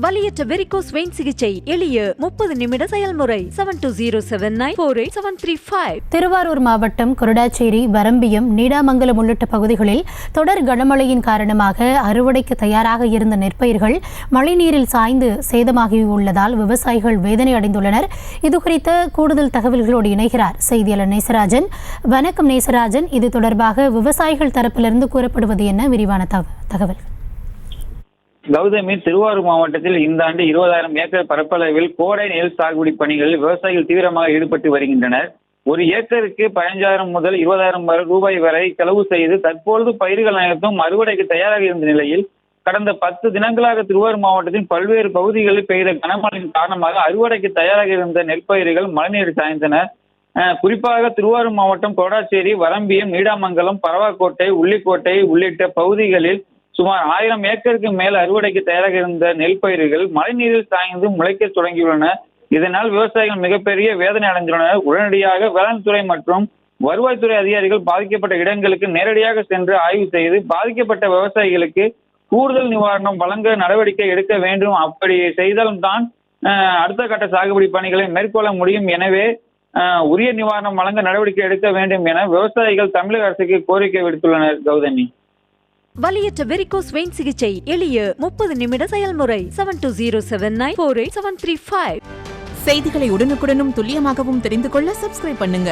வலியற்ற varicose vein சிகிச்சை எளிய 30 நிமிட செயல்முறை 7209487335. திருவாரூர் மாவட்டம் கொரடாச்சேரி, வரம்பியம், நீடாமங்கலம் உள்ளிட்ட பகுதிகளில் தொடர் கனமழையின் காரணமாக அறுவடைக்கு தயாராக இருந்த நெற்பயிர்கள் மழைநீரில் சாய்ந்து சேதமாகியுள்ளதால் விவசாயிகள் வேதனை அடைந்துள்ளனர். இதுகுறித்த கூடுதல் தகவல்களோடு இணைகிறார் செய்தியாளர் நேசராஜன். வணக்கம் நேசராஜன், இது தொடர்பாக விவசாயிகள் தரப்பிலிருந்து கூறப்படுவது என்ன? விரிவான தகவல். கௌதமி, திருவாரூர் மாவட்டத்தில் இந்த ஆண்டு 20,000 ஏக்கர் பரப்பளவில் கோடை நெல் சாகுபடி பணிகளில் விவசாயிகள் தீவிரமாக ஈடுபட்டு வருகின்றனர். ஒரு ஏக்கருக்கு 15,000 முதல் 20,000 ரூபாய் வரை செலவு செய்து தற்பொழுது பயிர்கள் அனைத்தும் அறுவடைக்கு தயாராக இருந்த நிலையில் கடந்த 10 தினங்களாக திருவாரூர் மாவட்டத்தின் பல்வேறு பகுதிகளில் பெய்த கனமழையின் காரணமாக அறுவடைக்கு தயாராக இருந்த நெற்பயிர்கள் மழைநீர் சாய்ந்தன. குறிப்பாக திருவாரூர் மாவட்டம் கொரடாச்சேரி, வரம்பியம், நீடாமங்கலம், பரவாக்கோட்டை, உள்ளிக்கோட்டை உள்ளிட்ட பகுதிகளில் சுமார் 1000 ஏக்கருக்கு மேல் அறுவடைக்கு தயாராக இருந்த நெல் பயிர்கள் மழைநீரில் சாய்ந்து முளைக்க தொடங்கியுள்ளன. இதனால் விவசாயிகள் மிகப்பெரிய வேதனை அடைந்துள்ளனர். உடனடியாக வேளாண் துறை மற்றும் வருவாய்த்துறை அதிகாரிகள் பாதிக்கப்பட்ட இடங்களுக்கு நேரடியாக சென்று ஆய்வு செய்து பாதிக்கப்பட்ட விவசாயிகளுக்கு கூடுதல் நிவாரணம் வழங்க நடவடிக்கை எடுக்க வேண்டும். அப்படி செய்தால்தான் அடுத்த கட்ட சாகுபடி பணிகளை மேற்கொள்ள முடியும். எனவே உரிய நிவாரணம் வழங்க நடவடிக்கை எடுக்க வேண்டும் என விவசாயிகள் தமிழக அரசுக்கு கோரிக்கை விடுத்துள்ளனர். கௌதமி, வலியற்ற வெரிகோஸ் வெயின் சிகிச்சை எளிய 30 நிமிட செயல்முறை 7209487335. செய்திகளை உடனுக்குடனும் துல்லியமாகவும் தெரிந்து கொள்ள சப்ஸ்கிரைப் பண்ணுங்க.